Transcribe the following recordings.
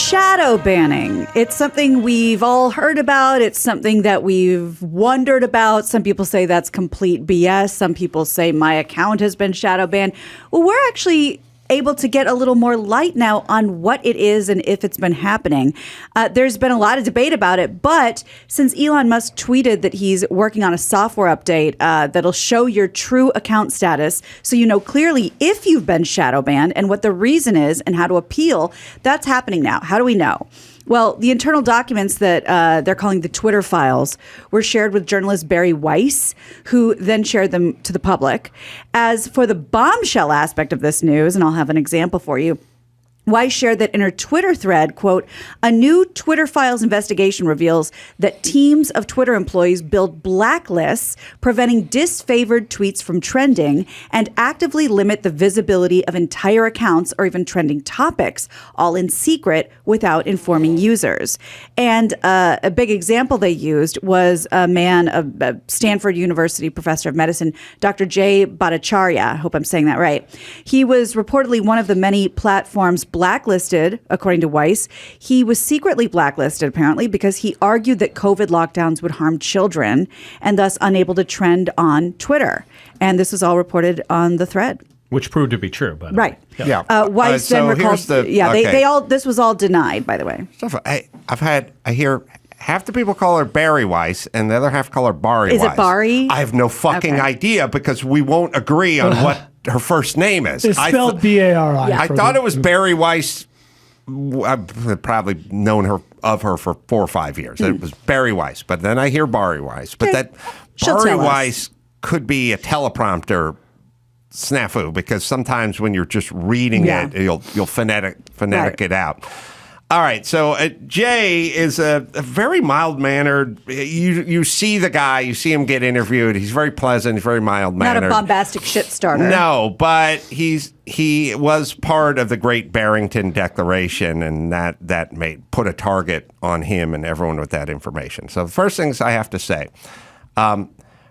shadow banning. It's something we've all heard about. It's something that we've wondered about. Some people say that's complete BS. Some people say my account has been shadow banned. Well, we're actually able to get a little more light now on what it is and if it's been happening. There's been a lot of debate about it, but since Elon Musk tweeted that he's working on a software update that'll show your true account status so you know clearly if you've been shadow banned and what the reason is and how to appeal, that's happening now. How do we know? Well, the internal documents that they're calling the Twitter files were shared with journalist Barry Weiss, who then shared them to the public. As for the bombshell aspect of this news, and I'll have an example for you, Weiss shared that in her Twitter thread, quote, a new Twitter files investigation reveals that teams of Twitter employees build blacklists, preventing disfavored tweets from trending, and actively limit the visibility of entire accounts or even trending topics, all in secret without informing users. And a big example they used was a man, a Stanford University professor of medicine, Dr. Jay Bhattacharya. I hope I'm saying that right. He was reportedly one of the many platforms blacklisted, according to Weiss. He was secretly blacklisted, apparently, because he argued that COVID lockdowns would harm children and thus unable to trend on Twitter. And this was all reported on the thread. Which proved to be true, by the way. Right. Yeah. Weiss then recalled, they all, this was all denied, by the way. I hear half the people call her Barry Weiss and the other half call her Bari Weiss. Is it Bari? I have no fucking idea because we won't agree on what her first name is. It's spelled B-A-R-I. I thought it was Barry Weiss. I've probably known her for 4 or 5 years. It was Barry Weiss, but then I hear Bari Weiss. But that Bari Weiss could be a teleprompter snafu because sometimes when you're just reading it, you'll phonetic it out. All right, so Jay is a very mild-mannered. You see the guy, you see him get interviewed. He's very pleasant, he's very mild-mannered. Not a bombastic shit starter. No, but he was part of the Great Barrington Declaration, and that put a target on him and everyone with that information. So the first things I have to say,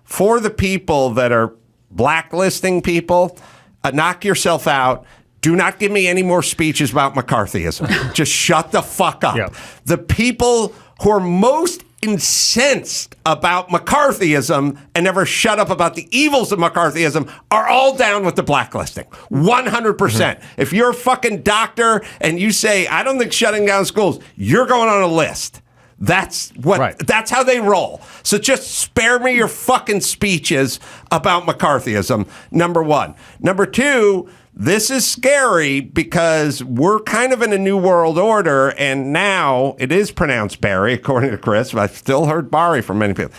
for the people that are blacklisting people, knock yourself out. Do not give me any more speeches about McCarthyism. Just shut the fuck up. Yep. The people who are most incensed about McCarthyism and never shut up about the evils of McCarthyism are all down with the blacklisting. 100%. Mm-hmm. If you're a fucking doctor and you say, I don't think shutting down schools, you're going on a list. That's how they roll. So just spare me your fucking speeches about McCarthyism, number one. Number two, this is scary because we're kind of in a new world order, and now it is pronounced Barry, according to Chris, but I've still heard Bari from many people.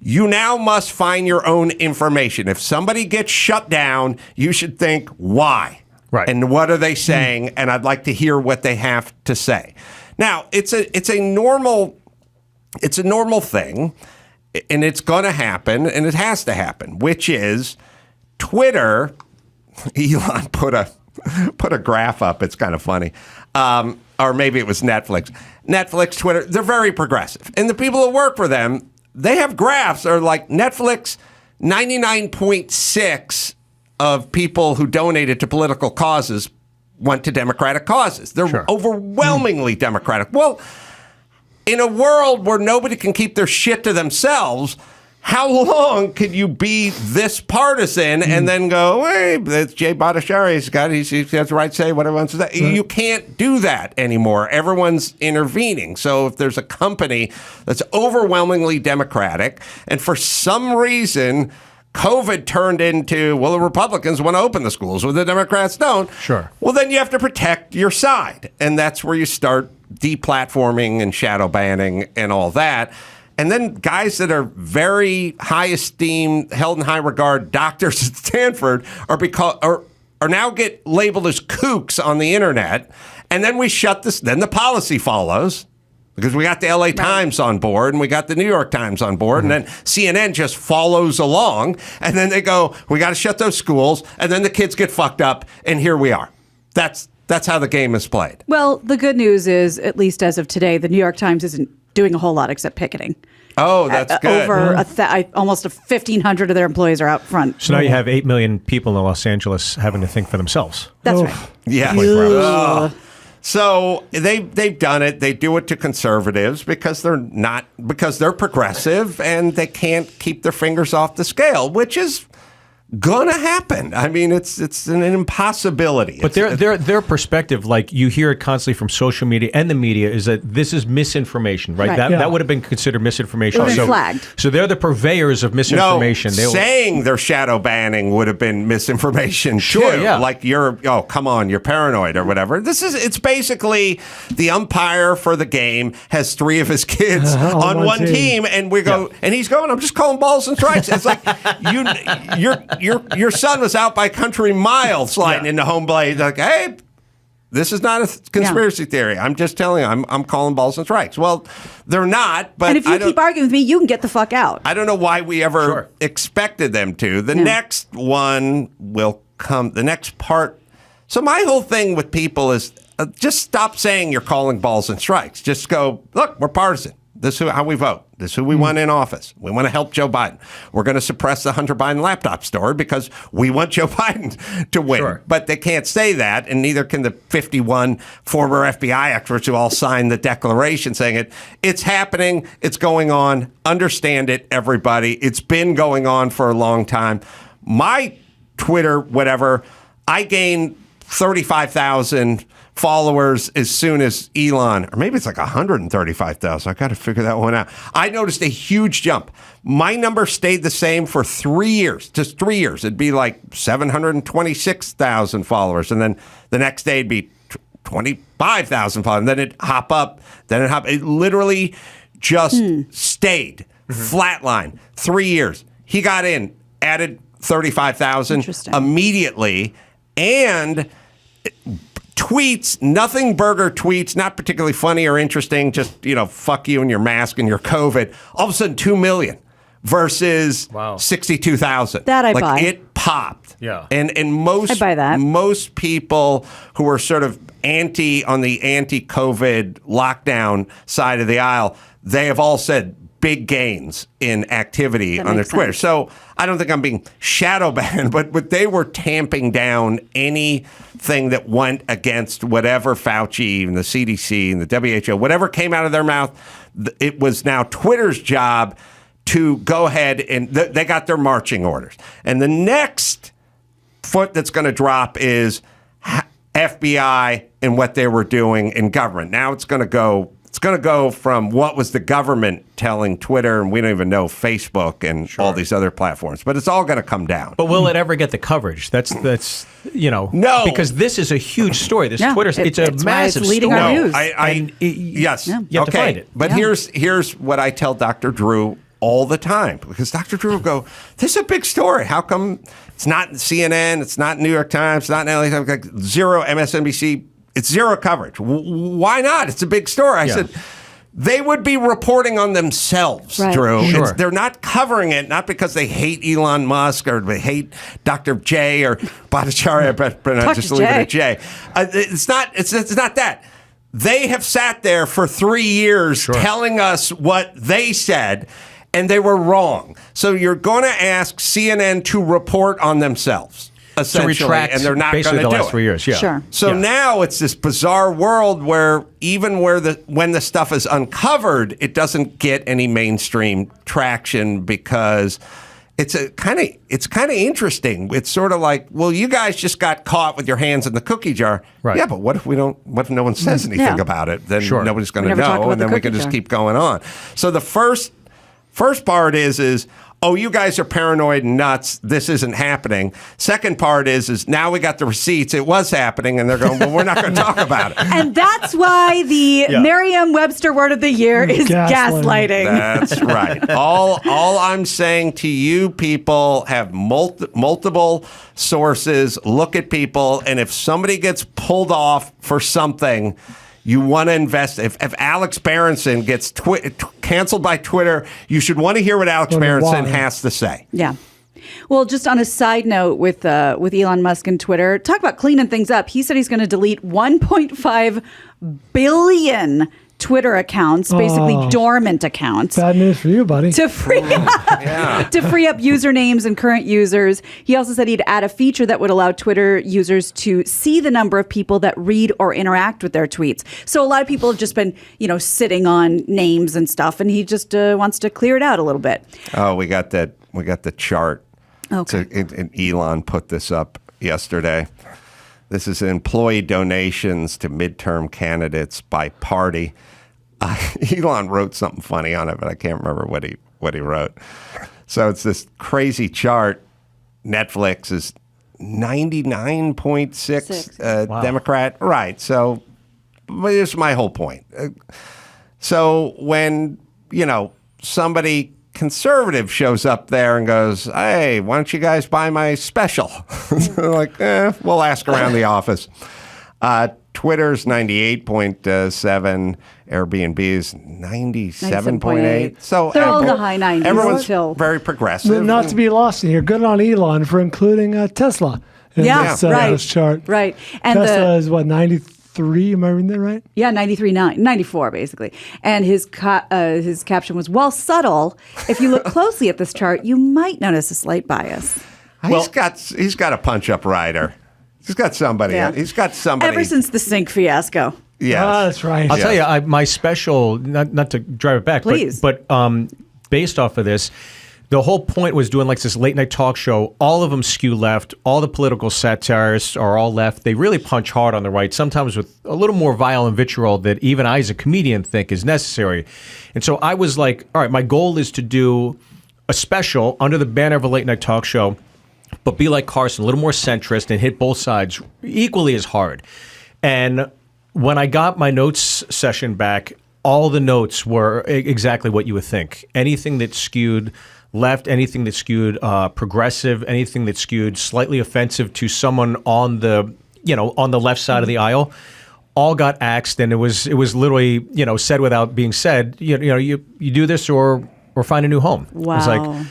You now must find your own information. If somebody gets shut down, you should think, why? Right. And what are they saying? And I'd like to hear what they have to say. Now, it's a normal thing, and it's going to happen, and it has to happen, which is Twitter. Elon put a graph up. It's kind of funny. Or maybe it was Netflix. Netflix, Twitter, they're very progressive. And the people who work for them, they have graphs are like Netflix, 99.6 of people who donated to political causes went to Democratic causes. They're overwhelmingly Democratic. Well, in a world where nobody can keep their shit to themselves, how long could you be this partisan and then go, hey, that's Jay Bhattacharya, he has the right to say whatever he wants to say. You can't do that anymore. Everyone's intervening. So if there's a company that's overwhelmingly Democratic, and for some reason COVID turned into, well, the Republicans want to open the schools, well, the Democrats don't. Sure. Well, then you have to protect your side. And that's where you start deplatforming and shadow banning and all that. And then guys that are very high esteem, held in high regard doctors at Stanford are now get labeled as kooks on the internet. And then we shut this. Then the policy follows because we got the LA Times on board and we got the New York Times on board. And then CNN just follows along. And then they go, we got to shut those schools. And then the kids get fucked up. And here we are. That's how the game is played. Well, the good news is, at least as of today, the New York Times isn't doing a whole lot except picketing. Oh, that's good. Over almost 1,500 of their employees are out front. So now you have 8 million people in Los Angeles having to think for themselves. That's right. Yeah. So they've done it. They do it to conservatives because they're progressive and they can't keep their fingers off the scale, which is gonna happen. I mean, it's an impossibility. But their perspective, like you hear it constantly from social media and the media, is that this is misinformation, right? That would have been considered misinformation. So flagged. So they're the purveyors of misinformation. No, saying they're shadow banning would have been misinformation. Sure, too. Yeah. Like come on, you're paranoid or whatever. It's basically the umpire for the game has 3 of his kids on one team, and we go, and he's going, I'm just calling balls and strikes. It's like your son was out by country mile sliding into home plate. Like, hey, this is not a conspiracy theory. I'm just telling you, I'm calling balls and strikes. Well, they're not. But and if you keep arguing with me, you can get the fuck out. I don't know why we ever expected them to. The next one will come. The next part. So my whole thing with people is just stop saying you're calling balls and strikes. Just go, look, we're partisan. This is how we vote. This is who we want in office. We want to help Joe Biden. We're going to suppress the Hunter Biden laptop story because we want Joe Biden to win. Sure. But they can't say that, and neither can the 51 former FBI experts who all signed the declaration saying it's happening, it's going on, understand it, everybody. It's been going on for a long time. My Twitter, whatever, I gained 35,000 followers as soon as Elon, or maybe it's like 135,000. I got to figure that one out. I noticed a huge jump. My number stayed the same for 3 years, just 3 years. It'd be like 726,000 followers. And then the next day it'd be 25,000 followers. And then it'd hop up. It literally just stayed flatline 3 years. He got in, added 35,000 immediately, and tweets, nothing burger tweets, not particularly funny or interesting, just, fuck you and your mask and your COVID. All of a sudden, 2 million versus 62,000. That I buy. It popped. Yeah. And most, I buy that. Most people who are sort of on the anti-COVID lockdown side of the aisle, they have all said big gains in activity on their Twitter. So I don't think I'm being shadow banned, but they were tamping down anything that went against whatever Fauci and the CDC and the WHO, whatever came out of their mouth. It was now Twitter's job to go ahead and they got their marching orders. And the next foot that's going to drop is FBI and what they were doing in government. Now it's going to go from what was the government telling Twitter, and we don't even know Facebook and all these other platforms. But it's all going to come down. But will it ever get the coverage? That's no, because this is a huge story. This Twitter, it's a massive leading story. our news. Yes, you have to find it. But here's what I tell Dr. Drew all the time, because Dr. Drew will go, this is a big story. How come it's not CNN, it's not New York Times, it's not LA Times, like zero MSNBC? It's zero coverage. Why not? It's a big story. I said, they would be reporting on themselves, Drew. Sure. They're not covering it, not because they hate Elon Musk or they hate Dr. J or Bhattacharya, but just leave it at J. It's not that. They have sat there for 3 years telling us what they said, and they were wrong. So you're going to ask CNN to report on themselves. Essentially, to retract, and they're not going to do it. the last 3 years. Yeah. Sure. So now it's this bizarre world where even when the stuff is uncovered, it doesn't get any mainstream traction because it's kind of interesting. It's sort of like, well, you guys just got caught with your hands in the cookie jar. Right. Yeah, but what if no one says anything about it? Then nobody's going to know, and then we can just keep going on. So the first part is oh, you guys are paranoid and nuts. This isn't happening. Second part is now we got the receipts. It was happening, and they're going, well, we're not going to talk about it. And that's why the Merriam-Webster word of the year is gaslighting. That's right. All I'm saying to you people, have multiple sources. Look at people, and if somebody gets pulled off for something, you want to invest. If Alex Berenson gets canceled by Twitter, you should want to hear what Alex Berenson has to say. Yeah. Well, just on a side note with Elon Musk and Twitter, talk about cleaning things up. He said he's going to delete 1.5 billion Twitter accounts, basically dormant accounts. Bad news for you, buddy. To free up usernames and current users. He also said he'd add a feature that would allow Twitter users to see the number of people that read or interact with their tweets. So a lot of people have just been, sitting on names and stuff, and he just wants to clear it out a little bit. Oh, we got the chart. Okay. And Elon put this up yesterday. This is employee donations to midterm candidates by party. Elon wrote something funny on it, but I can't remember what he wrote. So it's this crazy chart. Netflix is 99.6 Wow. Democrat. Right. So here's my whole point. So when, somebody conservative shows up there and goes, hey, why don't you guys buy my special? Like, we'll ask around the office. Twitter's 98.7, Airbnb's 97.8. So they're all in the high 90s. Everyone's Still. very progressive. Not to be lost in here. Good on Elon for including Tesla in this chart. Right. And Tesla is what, 93? Am I reading that right? Yeah, 94 basically. And his caption was, while subtle, if you look closely at this chart, you might notice a slight bias. He's got a punch-up rider. He's got somebody. Yeah. He's got somebody. Ever since the sink fiasco. Yes. That's right. I'll tell you, my special, not to drive it back, Please. but based off of this, the whole point was doing like this late night talk show. All of them skew left. All the political satirists are all left. They really punch hard on the right, sometimes with a little more violent vitriol that even I as a comedian think is necessary. And so I was like, all right, my goal is to do a special under the banner of a late night talk show, but be like Carson, a little more centrist and hit both sides equally as hard. And when I got my notes session back, all the notes were exactly what you would think. Anything that skewed left, anything that skewed progressive, anything that skewed slightly offensive to someone on the left side of the aisle, all got axed, and it was literally said without being said. You do this or find a new home. Wow. It's like,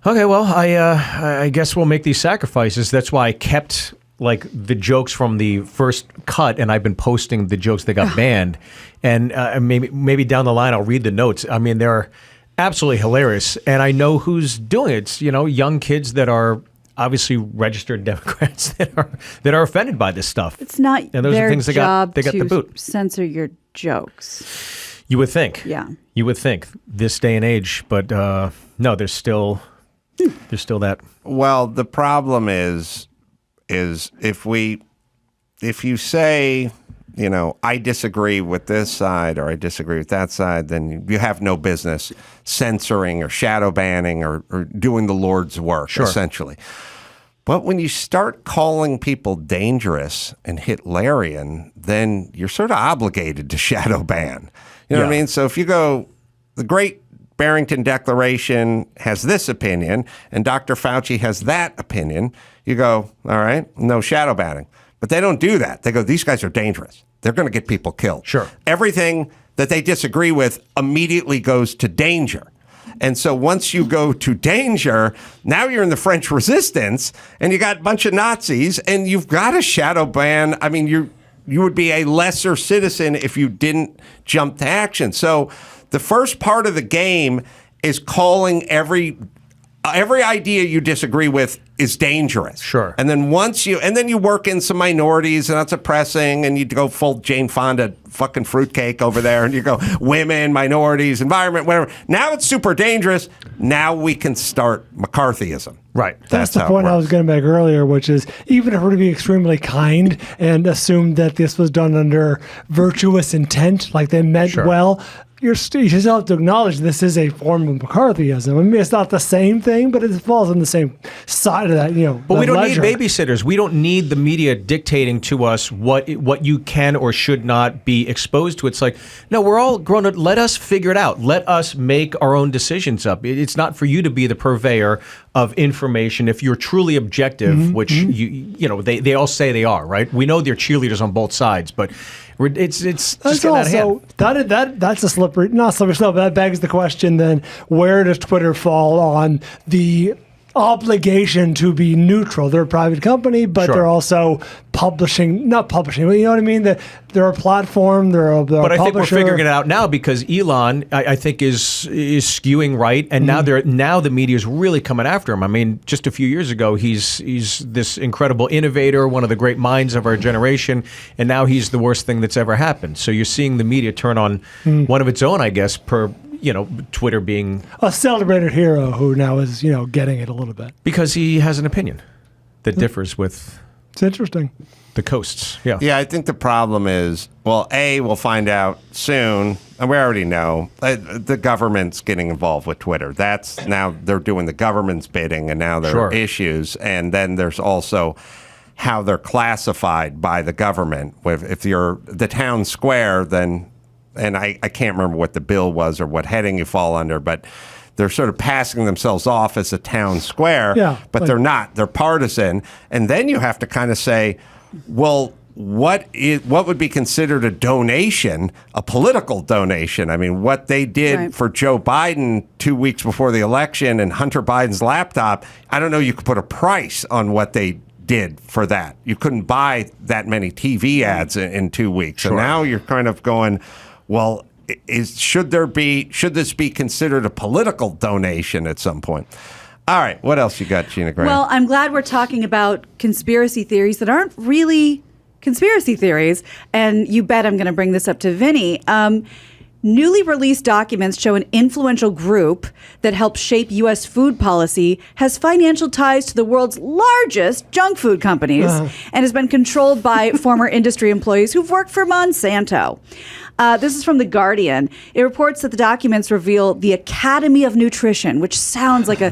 okay, well, I guess we'll make these sacrifices. That's why I kept like the jokes from the first cut, and I've been posting the jokes that got banned. And maybe down the line I'll read the notes. I mean, they're absolutely hilarious, and I know who's doing it. It's young kids that are obviously registered Democrats that are offended by this stuff. It's not and those their are things job they got the to boot. censor your jokes. You would think. Yeah. You would think this day and age, but no, there's still that. Well, the problem is if you say, I disagree with this side or I disagree with that side, then you have no business censoring or shadow banning or doing the Lord's work, essentially. But when you start calling people dangerous and Hitlerian, then you're sort of obligated to shadow ban. You know what I mean? So if you go, the Great Barrington Declaration has this opinion and Dr. Fauci has that opinion, you go, all right, no shadow banning. But they don't do that. They go, these guys are dangerous. They're going to get people killed. Sure. Everything that they disagree with immediately goes to danger. And so once you go to danger, now you're in the French Resistance and you got a bunch of Nazis and you've got a shadow ban. I mean, you would be a lesser citizen if you didn't jump to action. So the first part of the game is calling every idea you disagree with is dangerous. Sure. And then you work in some minorities and that's oppressing and you go full Jane Fonda fucking fruitcake over there and you go women, minorities, environment, whatever. Now it's super dangerous. Now we can start McCarthyism. Right. That's the point I was going to make earlier, which is even if we're to be extremely kind and assume that this was done under virtuous intent, like they meant well, you just have to acknowledge this is a form of McCarthyism. I mean, it's not the same thing, but it falls on the same side of that, But we don't need babysitters. We don't need the media dictating to us what you can or should not be exposed to. It's like, no, we're all grown up. Let us figure it out. Let us make our own decisions up. It's not for you to be the purveyor of information if you're truly objective, which they all say they are, right? We know they're cheerleaders on both sides, but it's just getting out of hand. That's a slippery, not slippery slope. That begs the question then: where does Twitter fall on the obligation to be neutral. They're a private company, but Sure. they're also not publishing, but you know what I mean? They're a platform, they're a But I think we're publisher. figuring it out now because Elon, I think, is skewing right, and now the media is really coming after him. I mean, just a few years ago, he's this incredible innovator, one of the great minds of our generation, and now he's the worst thing that's ever happened. So you're seeing the media turn on one of its own, I guess, Twitter being a celebrated hero who now is, getting it a little bit. because he has an opinion that differs with It's interesting. the coasts. Yeah. Yeah, I think the problem is, well, we'll find out soon, and we already know, the government's getting involved with Twitter. That's now they're doing the government's bidding, and now there are issues. And then there's also how they're classified by the government. If you're the town square, then, and I can't remember what the bill was or what heading you fall under, but they're sort of passing themselves off as a town square, but they're not. They're partisan. And then you have to kind of say, well, what would be considered a donation, a political donation? I mean, what they did for Joe Biden 2 weeks before the election and Hunter Biden's laptop, I don't know you could put a price on what they did for that. You couldn't buy that many TV ads in 2 weeks. Sure. So now you're kind of going, well, should this be considered a political donation at some point? All right, what else you got, Gina Graham? Well, I'm glad we're talking about conspiracy theories that aren't really conspiracy theories, and you bet I'm going to bring this up to Vinny. Newly released documents show an influential group that helped shape U.S. food policy has financial ties to the world's largest junk food companies and has been controlled by former industry employees who've worked for Monsanto. This is from The Guardian. It reports that the documents reveal the Academy of Nutrition, which sounds like a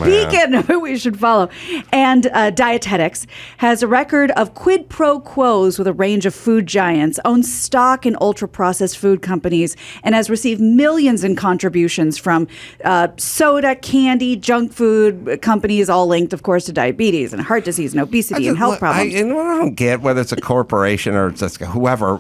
beacon we should follow, and Dietetics has a record of quid pro quos with a range of food giants, owns stock in ultra-processed food companies, and has received millions in contributions from soda, candy, junk food companies, all linked, of course, to diabetes and heart disease and obesity and health problems. I don't get whether it's a corporation or just whoever.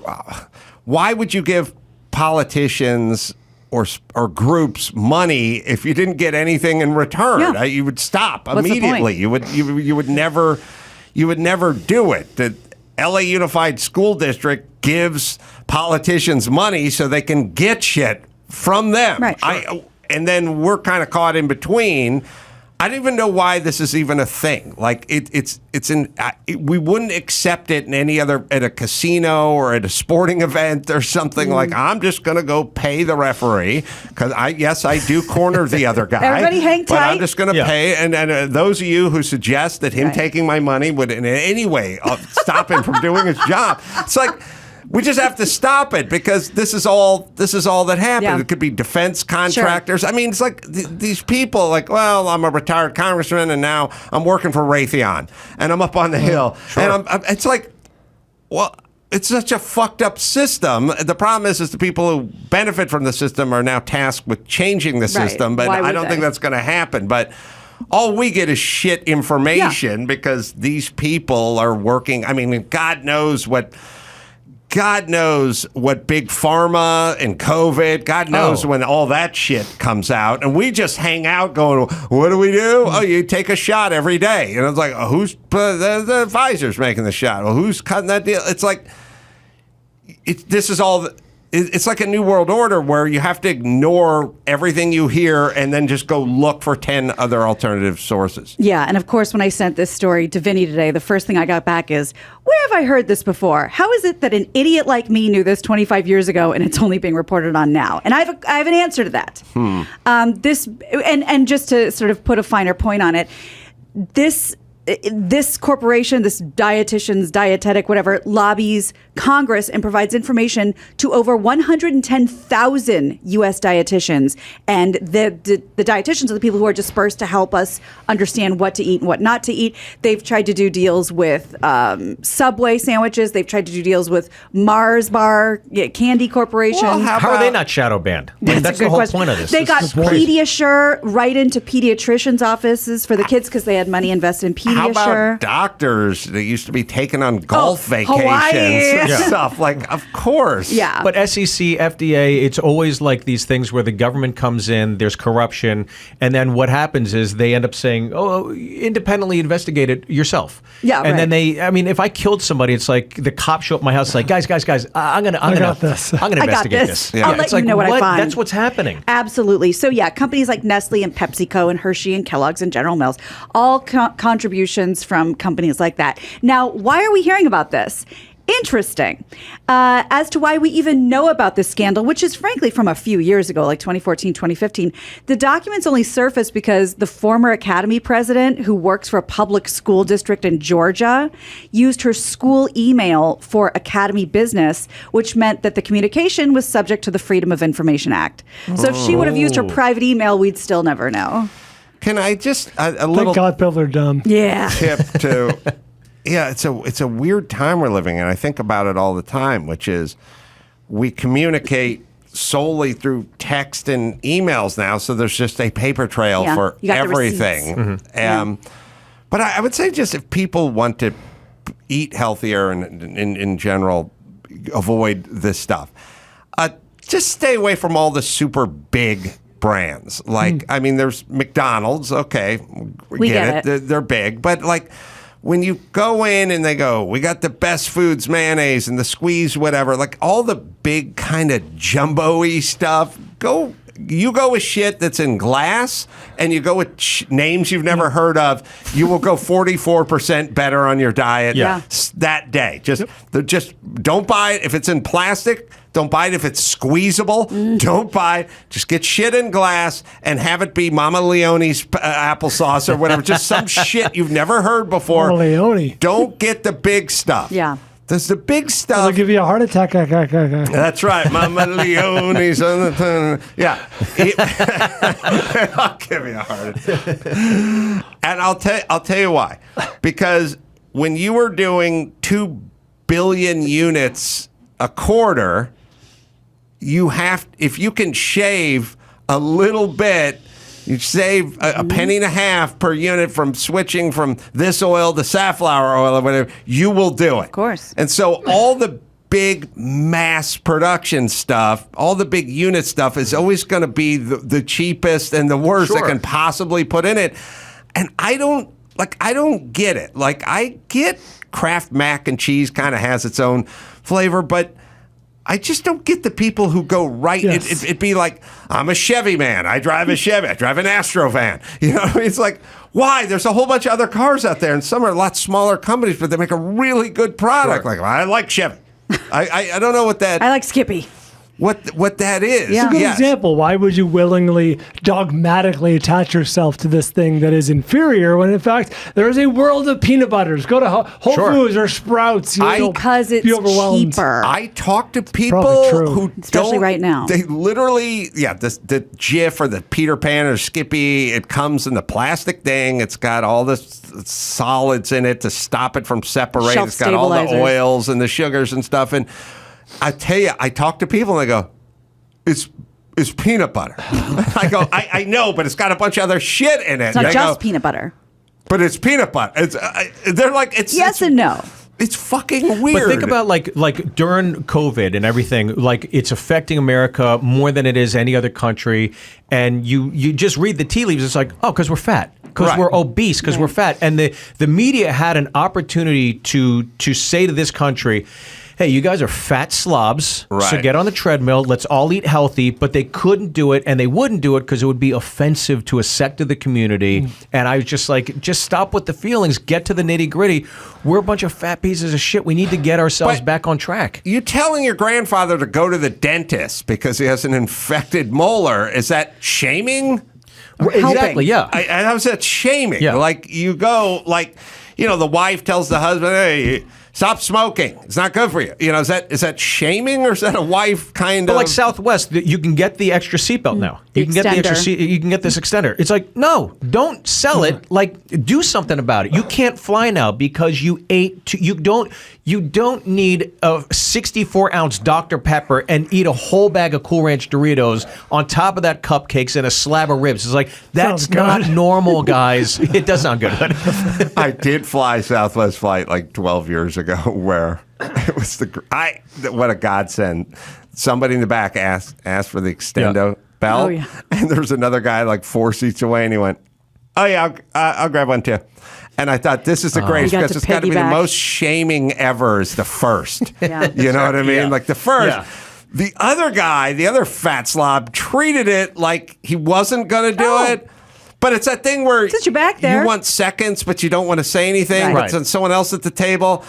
Why would you give politicians or groups money if you didn't get anything in return? Yeah. You would stop What's the immediately. point? You would never do it. The LA Unified School District gives politicians money so they can get shit from them. Right. And then we're kind of caught in between. I don't even know why this is even a thing. Like we wouldn't accept it in any other, at a casino or at a sporting event or something. Like, I'm just going to go pay the referee because I do corner the other guy. Everybody hang but I'm tight. just going to pay. And those of you who suggest that him taking my money would in any way stop him from doing his job, it's like, we just have to stop it because this is all that happened. Yeah. It could be defense contractors. Sure. I mean, it's like these people, like, well, I'm a retired congressman and now I'm working for Raytheon and I'm up on the hill. Sure. And it's like, well, it's such a fucked up system. The problem is the people who benefit from the system are now tasked with changing the system, but I don't think that's going to happen. But all we get is shit information because these people are working. I mean, God knows what big pharma and COVID, God knows when all that shit comes out. And we just hang out going, what do we do? Oh, you take a shot every day. And it's like, who's the Pfizer's making the shot? Well, who's cutting that deal? It's like, this is all... It's like a new world order where you have to ignore everything you hear and then just go look for 10 other alternative sources. Yeah, and of course, when I sent this story to Vinny today, the first thing I got back is, where have I heard this before? How is it that an idiot like me knew this 25 years ago and it's only being reported on now? And I have an answer to that. And just to sort of put a finer point on it, this corporation, this dietetic, whatever, lobbies Congress and provides information to over 110,000 U.S. dietitians. And the dietitians are the people who are dispersed to help us understand what to eat and what not to eat. They've tried to do deals with Subway sandwiches. They've tried to do deals with Mars Bar, Candy Corporation. Well, how are they not shadow banned? That's the whole point of this. They got Pediasure right into pediatricians' offices for the kids because they had money invested in pediatrics. How about sure. doctors that used to be taken on golf vacations Hawaii. and stuff? Like, of course. Yeah. But SEC, FDA, it's always like these things where the government comes in, there's corruption, and then what happens is they end up saying, oh, independently investigate it yourself. Yeah, and right. then if I killed somebody, it's like the cops show up at my house, like, guys, I'm gonna investigate this. I'll let it's you like, know what I find. That's what's happening. Absolutely. So yeah, companies like Nestle and PepsiCo and Hershey and Kellogg's and General Mills, all contributions from companies like that. Now, why are we hearing about this? Interesting. As to why we even know about this scandal, which is frankly from a few years ago, like 2014, 2015, the documents only surfaced because the former Academy president, who works for a public school district in Georgia, used her school email for Academy business, which meant that the communication was subject to the Freedom of Information Act. So if she would have used her private email, we'd still never know. Can I just a little Thank God people are dumb. Yeah. tip to? Yeah, it's a weird time we're living in. I think about it all the time, which is we communicate solely through text and emails now, so there's just a paper trail for You got the everything. But I would say just if people want to eat healthier and in general avoid this stuff, just stay away from all the super big brands. Like, I mean, there's McDonald's. Okay, we get it. They're big, but like, when you go in and they go, we got the best foods mayonnaise and the squeeze whatever, like all the big kind of jumbo-y stuff, you go with shit that's in glass and you go with names you've never heard of, you will go 44% better on your diet that day. Just don't buy it if it's in plastic. Don't buy it if it's squeezable. Don't buy it. Just get shit in glass and have it be Mama Leone's applesauce or whatever. Just some shit you've never heard before. Mama Leone. Don't get the big stuff. Yeah. There's the big stuff. I'll give you a heart attack. That's right. Mama Leone's on the yeah. I'll give you a heart attack. And I'll tell you why. Because when you were doing 2 billion units a quarter, if you can shave a little bit, you save a penny and a half per unit from switching from this oil to safflower oil or whatever, you will do it. Of course. And so all the big mass production stuff, all the big unit stuff is always going to be the cheapest and the worst that can possibly put in it. And I don't get it. Like, I get Kraft mac and cheese kind of has its own flavor, but I just don't get the people who go right. Yes. It'd be like, I'm a Chevy man. I drive a Chevy. I drive an Astro van. You know, it's like, why? There's a whole bunch of other cars out there, and some are a lot smaller companies, but they make a really good product. Like, I like Chevy. I don't know what that. I like Skippy. What that is. Yeah. It's a good example. Why would you willingly, dogmatically attach yourself to this thing that is inferior when, in fact, there is a world of peanut butters? Go to Whole Foods or Sprouts. Because it's cheaper. I talk to people who especially right now. They literally, the Jif or the Peter Pan or Skippy, it comes in the plastic thing. It's got all the solids in it to stop it from separating. Shelf It's got all the stabilizers. oils and the sugars and stuff. And I tell you, I talk to people and they go, it's peanut butter. I go, I know, but it's got a bunch of other shit in it. It's not just peanut butter. But it's peanut butter. They're like, it's Yes and no. It's fucking weird. But think about like during COVID and everything, like it's affecting America more than it is any other country. And you just read the tea leaves. It's like, oh, because we're fat, because we're obese, because we're fat. And the media had an opportunity to say to this country, hey, you guys are fat slobs, so get on the treadmill. Let's all eat healthy. But they couldn't do it, and they wouldn't do it because it would be offensive to a sect of the community. And I was just like, just stop with the feelings. Get to the nitty-gritty. We're a bunch of fat pieces of shit. We need to get ourselves back on track. You telling your grandfather to go to the dentist because he has an infected molar, is that shaming? Exactly, yeah. How's that shaming? Yeah. Like, you go, like, you know, the wife tells the husband, hey, stop smoking. It's not good for you. You know, is that shaming or is that a wife kind But of? like Southwest, you can get the extra seatbelt now. You can get the extra seat. You can get this extender. It's like, no, don't sell it. Like, do something about it. You can't fly now because you ate. You don't need a 64-ounce Dr. Pepper and eat a whole bag of Cool Ranch Doritos on top of that cupcakes and a slab of ribs. It's like, that's not normal, guys. It does sound good. I did fly Southwest flight like 12 years ago where it was what a godsend. Somebody in the back asked for the extendo belt. Oh, yeah. And there was another guy like 4 seats away and he went, oh yeah, I'll grab one too. And I thought, this is the greatest because it's got to be the most shaming ever is the first. Yeah. You know what I mean? Yeah. Like the first. Yeah. The other guy, the other fat slob, treated it like he wasn't going to do it. But it's that thing where since you're back there, you want seconds, but you don't want to say anything. Right. But then someone else at the table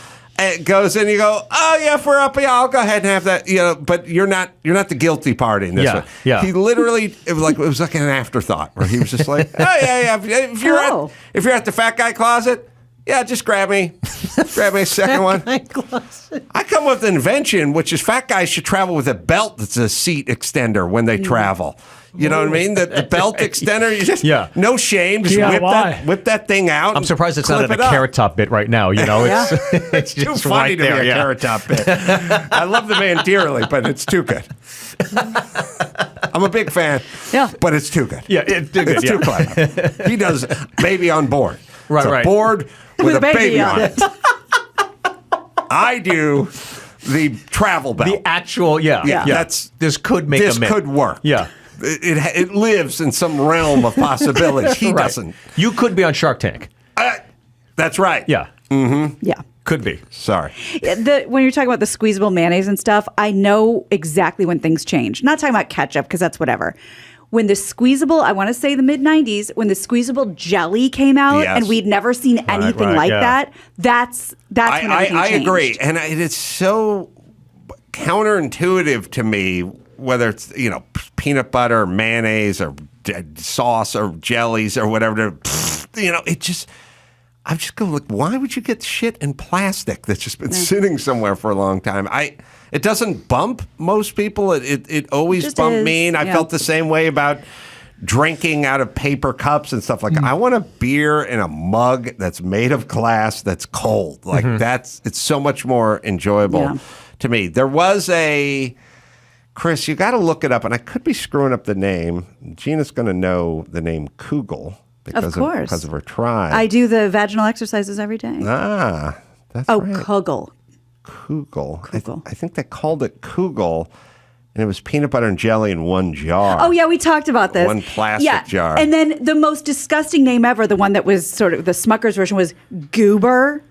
goes in, you go, oh yeah, if we're up, yeah, I'll go ahead and have that. You know, but you're not the guilty party in this one. Yeah. He literally, it was like an afterthought where he was just like, oh yeah. If you're at the fat guy closet, yeah, just grab me a second one. I come with an invention, which is fat guys should travel with a belt that's a seat extender when they travel. You know what I mean? The belt extender, you just no shame, just whip that thing out. I'm surprised it's not in a Carrot Top bit right now. You know, it's too just funny right to there, be a Carrot Top bit. I love the man dearly, but it's too good. I'm a big fan, but it's too good. Yeah, it's too good. It's too clever. He does Baby on Board. Right, it's a board with a baby on it. I do the travel belt. The actual, this could make this a myth. could work. Yeah. It lives in some realm of possibilities. He doesn't. You could be on Shark Tank. That's right. Yeah. Mm-hmm. Yeah. Could be. Sorry. When you're talking about the squeezable mayonnaise and stuff, I know exactly when things change. Not talking about ketchup because that's whatever. When the squeezable, I want to say the mid-90s, when the squeezable jelly came out and we'd never seen anything like that, that's when everything I changed. agree. And it's so counterintuitive to me, whether it's, peanut butter, mayonnaise, or sauce, or jellies, or whatever. It just... I just go, like, why would you get shit in plastic that's just been sitting somewhere for a long time? It doesn't bump most people. It always bumped me. And I felt the same way about drinking out of paper cups and stuff. Like, I want a beer in a mug that's made of glass that's cold. Like, it's so much more enjoyable to me. There was Chris, you got to look it up, and I could be screwing up the name. Gina's going to know the name Kugel. Because of her tribe. I do the vaginal exercises every day. That's right. Kugel. Kugel. I think they called it Kugel, and it was peanut butter and jelly in one jar. Oh, yeah, we talked about this. One plastic jar. And then the most disgusting name ever, the one that was sort of the Smucker's version, was Goober.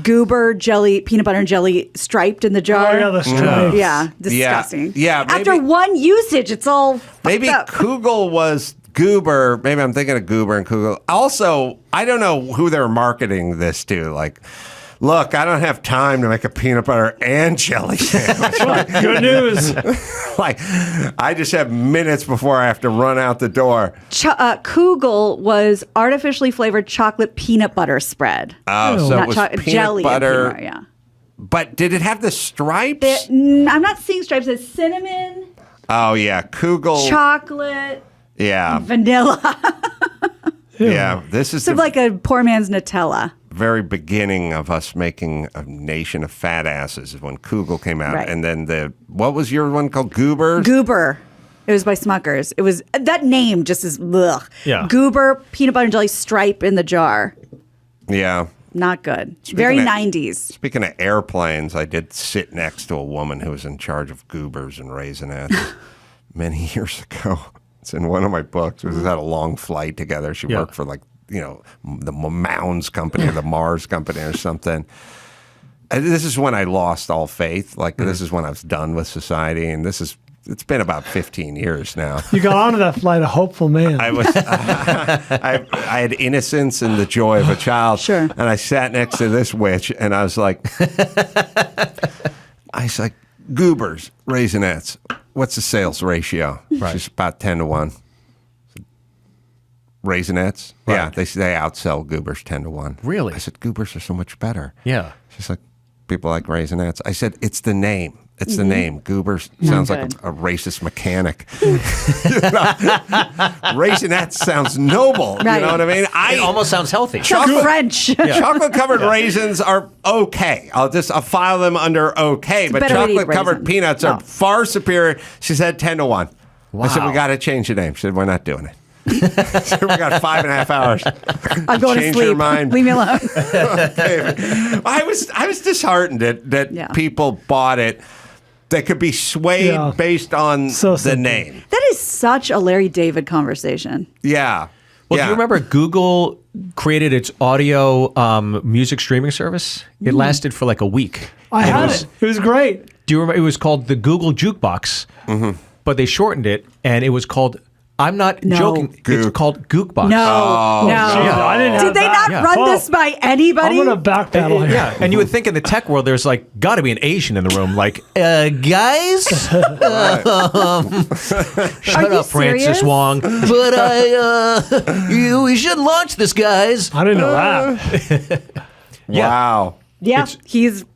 Goober jelly, peanut butter and jelly striped in the jar. Oh, yeah, the stripes. Yeah, disgusting. Yeah, after one usage, it's all maybe up. Kugel was Goober. Maybe I'm thinking of Goober and Kugel. Also, I don't know who they're marketing this to. Like, look, I don't have time to make a peanut butter and jelly sandwich. Good news. Like, I just have minutes before I have to run out the door. Kugel was artificially flavored chocolate peanut butter spread. Oh, so Not it was peanut jelly butter. And peanut, But did it have the stripes? I'm not seeing stripes. It's cinnamon. Oh, yeah. Kugel. Chocolate. Yeah. Vanilla. Yeah. This is sort of like a poor man's Nutella. very beginning of us making a nation of fat asses is when Kugel came out. Right. And then what was your one called? Goober? Goober. It was by Smucker's. It was, that name just is, ugh. Yeah. Goober, peanut butter and jelly stripe in the jar. Yeah. Not good. Very 90s. Speaking of airplanes, I did sit next to a woman who was in charge of Goobers and Raisinets many years ago. It's in one of my books. We had a long flight together. She worked for the Mounds company or the Mars company or something. And this is when I lost all faith. This is when I was done with society. And it's been about 15 years now. You got onto that flight a hopeful man. I was, I had innocence and the joy of a child. Sure. And I sat next to this witch, and I was like, Goobers, Raisinets, what's the sales ratio? Right. She's about 10 to 1. Raisinets? Right. Yeah, they outsell Goobers 10 to 1. Really? I said, Goobers are so much better. Yeah. She's like, people like Raisinets. I said, it's the name. It's the name. Goober sounds like a racist mechanic. Raisinets sounds noble. Right. You know what I mean? It almost sounds healthy. French. Chocolate-covered raisins are okay. I'll file them under okay. But better way to eat chocolate-covered raisins. peanuts are far superior. She said 10-1. Wow. I said, we got to change the name. She said, we're not doing it. So we got 5.5 hours. I'm going to Change sleep. your mind. Leave me alone. I was disheartened that people bought it. They could be swayed based on the name. That is such a Larry David conversation. Yeah. Well, do you remember Google created its audio music streaming service? It lasted for like a week. I had it. It was great. Do you remember? It was called the Google Jukebox, but they shortened it, and it was called. I'm not joking. Gook. It's called Gookbox. No, I didn't have Did they that. not run this by anybody? I'm going to backpedal here. Yeah, and you would think in the tech world, there's like got to be an Asian in the room. Like, guys, shut up, Francis serious? Wong. But we should launch this, guys. I didn't know that. Wow. Yeah,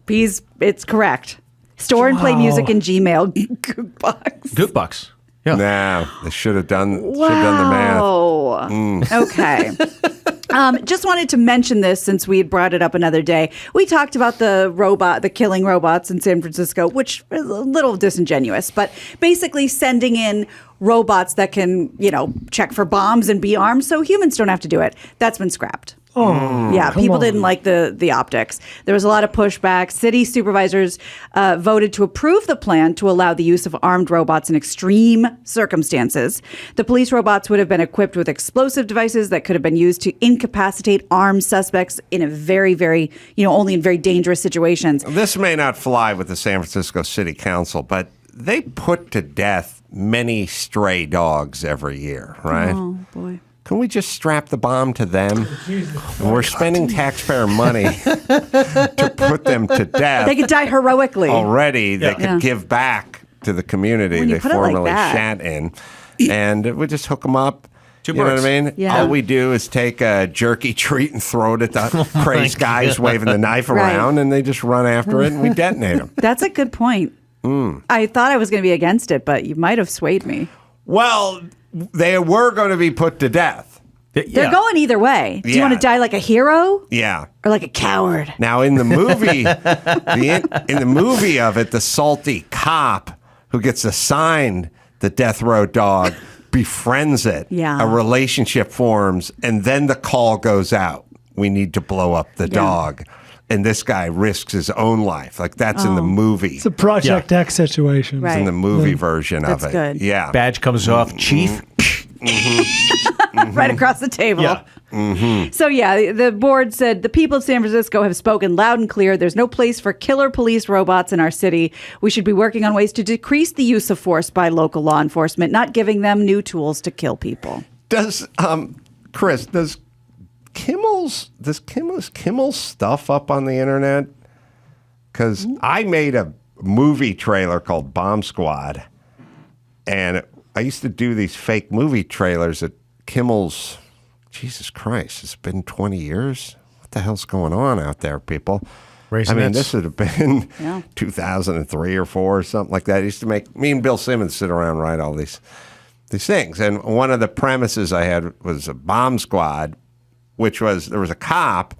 it's correct. Store and play music in Gmail. Gookbox. Gookbox. Yeah. Nah, they should have done the math. Oh, okay. Just wanted to mention this since we had brought it up another day. We talked about the killing robots in San Francisco, which is a little disingenuous, but basically sending in robots that can, check for bombs and be armed so humans don't have to do it. That's been scrapped. Oh, yeah, people didn't like the optics. There was a lot of pushback. City supervisors voted to approve the plan to allow the use of armed robots in extreme circumstances. The police robots would have been equipped with explosive devices that could have been used to incapacitate armed suspects in a very, very, only in very dangerous situations. This may not fly with the San Francisco City Council, but they put to death many stray dogs every year, right? Oh, boy. Can we just strap the bomb to them? And we're spending taxpayer money to put them to death. They could die heroically. Already, they could give back to the community When you they put it like formerly that. shat in. And we just hook them up. Two You know what birds. I mean? Yeah. All we do is take a jerky treat and throw it at the crazed guys waving the knife Right. around, and they just run after it, and we detonate them. That's a good point. I thought I was going to be against it, but you might have swayed me. Well, they were going to be put to death. They're going either way. Do you Yeah. want to die like a hero Yeah. or like a coward? Now, in the movie, in the movie of it, the salty cop who gets assigned the death row dog befriends it. Yeah. A relationship forms, and then the call goes out. We need to blow up the dog. And this guy risks his own life. Like, that's in the movie. It's a Project X situation. Right. In the movie version of That's it. good. Yeah. Badge comes off, Chief. Right across the table. Yeah. So, the board said the people of San Francisco have spoken loud and clear. There's no place for killer police robots in our city. We should be working on ways to decrease the use of force by local law enforcement, not giving them new tools to kill people. Does Kimmel's stuff up on the internet? Because I made a movie trailer called Bomb Squad, and I used to do these fake movie trailers at Kimmel's. Jesus Christ, it's been 20 years. What the hell's going on out there, people? I mean, this would have been 2003 or 4 or something like that. I used to make me and Bill Simmons sit around and write all these things, and one of the premises I had was a bomb squad, which was there was a cop,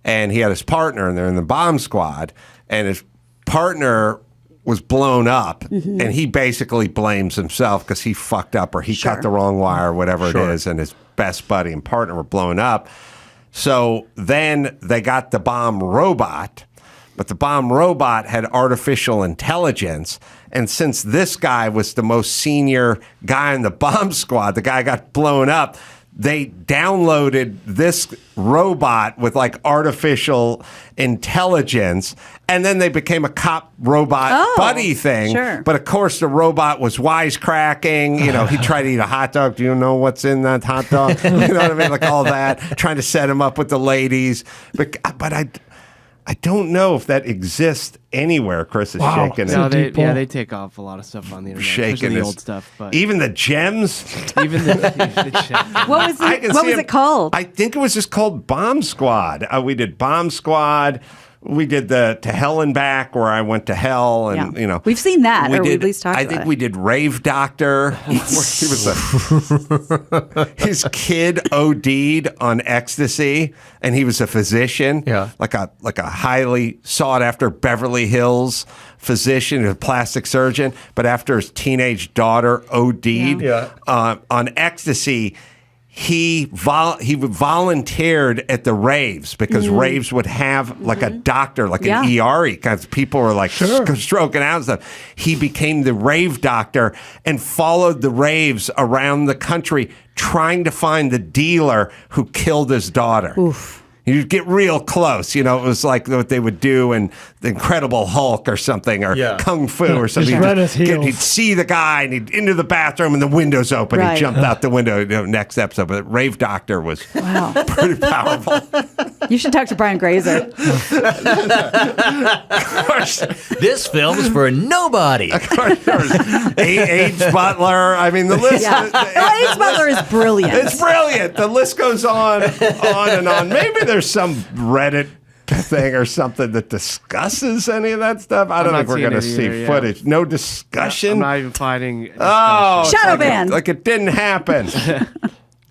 and he had his partner, and they're in the bomb squad, and his partner was blown up, and he basically blames himself because he fucked up or he cut the wrong wire or whatever it is, and his best buddy and partner were blown up. So then they got the bomb robot, but the bomb robot had artificial intelligence. And since this guy was the most senior guy in the bomb squad, the guy got blown up, they downloaded this robot with like artificial intelligence, and then they became a cop robot buddy thing. Sure. But of course, the robot was wisecracking. You know, he tried to eat a hot dog. Do you know what's in that hot dog? You know what I mean? Like all that, trying to set him up with the ladies. But I don't know if that exists anywhere. Chris is shaking So it. deep pull. They take off a lot of stuff on the internet, Shaking especially the his- old stuff. But Even the gems. even the chat. What was I it? can What see was him- it called? I think it was just called Bomb Squad. We did Bomb Squad. We did the To Hell and Back, where I went to hell, and Yeah. you know We've seen that, or we did. at least talked I about think it. we did Rave Doctor, where he was his kid OD'd on ecstasy, and he was a physician, like a highly sought after Beverly Hills physician, a plastic surgeon. But after his teenage daughter OD'd on ecstasy, he volunteered at the raves, because raves would have like a doctor, like an ER, because people were like stroking out and stuff. He became the rave doctor and followed the raves around the country, trying to find the dealer who killed his daughter. Oof. You'd get real close. You know, it was like what they would do in The Incredible Hulk or something, or Kung Fu or something. He'd see the guy, and he'd into the bathroom, and the window's open. He'd jump out the window. Next episode. But Rave Doctor was pretty powerful. You should talk to Brian Grazer. This film is for nobody. Of course, there was H. Butler. I mean, the list. H. Butler is brilliant. It's brilliant. The list goes on and on. Maybe there's some Reddit thing or something that discusses any of that stuff. I don't think we're going to see footage. No discussion. I'm not even finding. Shadow ban. Like it didn't happen.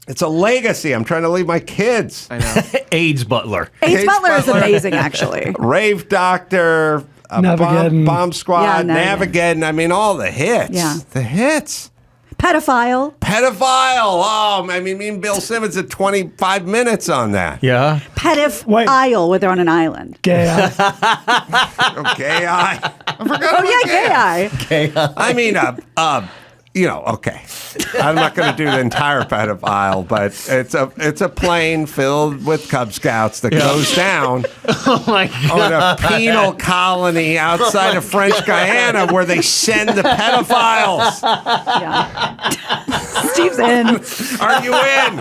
It's a legacy I'm trying to leave my kids. I know. AIDS Butler. H. Butler is amazing, actually. Rave Doctor, Bomb Squad, Navigating. I mean, all the hits. Yeah. The hits. Pedophile. Oh, I mean, me and Bill Simmons had 25 minutes on that. Yeah. Pedophile, where they're on an island. Gay eye. Gay eye. I forgot about Gay eye. Okay. I mean, okay. I'm not going to do the entire pedophile, but it's a plane filled with Cub Scouts that goes down on a penal colony outside of French Guyana, where they send the pedophiles. Yeah. Steve's in. Are you in?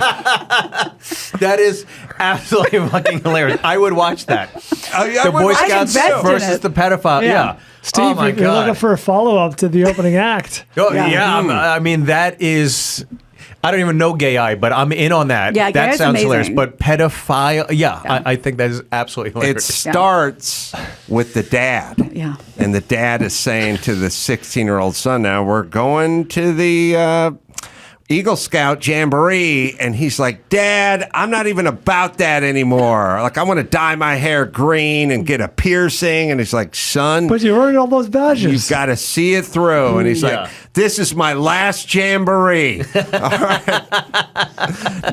That is absolutely fucking hilarious. I would watch that. The Boy Scouts versus the pedophile. Yeah. Steve, you're looking for a follow-up to the opening act. Oh, I mean, that is... I don't even know Gay Eye, but I'm in on that. Yeah, that sounds hilarious. amazing. But pedophile, I think that is absolutely hilarious. It starts with the dad. Yeah. And the dad is saying to the 16-year-old son, now we're going to the Eagle Scout Jamboree. And he's like, Dad, I'm not even about that anymore. Like, I want to dye my hair green and get a piercing. And he's like, son. But you earned all those badges. You've got to see it through. And he's like, this is my last Jamboree. All right.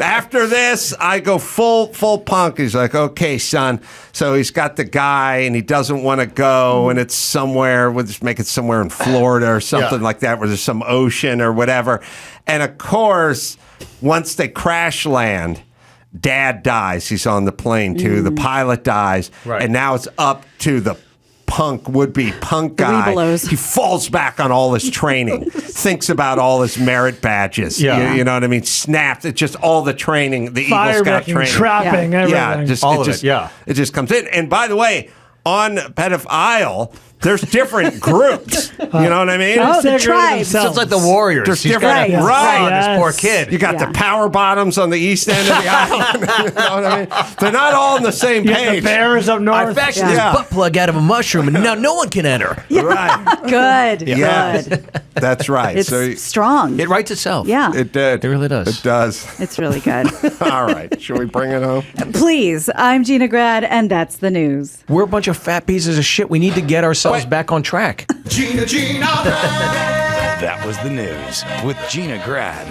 After this, I go full punk. He's like, okay, son. So he's got the guy, and he doesn't want to go, and it's somewhere. We'll just make it somewhere in Florida or something like that, where there's some ocean or whatever. And of course, once they crash land, Dad dies. He's on the plane too. The pilot dies. Right. And now it's up to the would-be punk guy. He falls back on all his training, thinks about all his merit badges. Yeah. You know what I mean? Snaps. It's just all the training, the Fire Eagle Scout making, training. trapping, everything. Yeah, it just comes in. And by the way, on Pedophile, there's different groups. You know what I mean? Oh, the tribes. So it's like the Warriors. There's He's different, got right? This poor kid. You got the power bottoms on the east end of the island. You know what I mean? They're not all on the same page. The bears up north. I fashioned this butt plug out of a mushroom, and now no one can enter. Right. Good. Yes. Good. That's right. It's strong. It writes itself. Yeah. It did. It really does. It does. It's really good. All right. Should we bring it home? Please. I'm Gina Grad, and that's the news. We're a bunch of fat pieces of shit. We need to get ourselves back on track. Gina. That was the news with Gina Grad.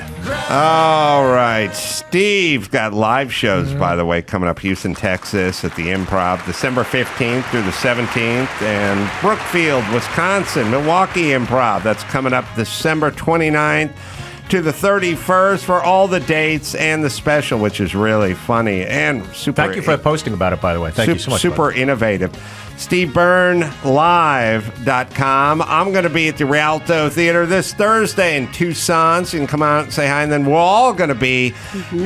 All right. Steve got live shows, by the way, coming up Houston, Texas at the Improv, December 15th through the 17th, and Brookfield, Wisconsin, Milwaukee Improv. That's coming up December 29th to the 31st for all the dates and the special, which is really funny and super. Thank you for posting about it, by the way. Thank you so much. Super innovative. SteveByrneLive.com. I'm going to be at the Rialto Theater this Thursday in Tucson, so you can come out and say hi. And then we're all going to be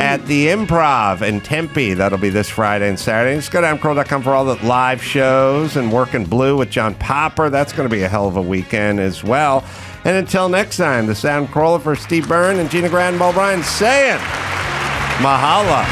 at the Improv in Tempe. That'll be this Friday and Saturday. Just go to Carolla.com for all the live shows and Working Blue with John Popper. That's going to be a hell of a weekend as well. And until next time, the Sound Carolla for Steve Byrne and Gina Grad and Bob Bryan saying, Mahala.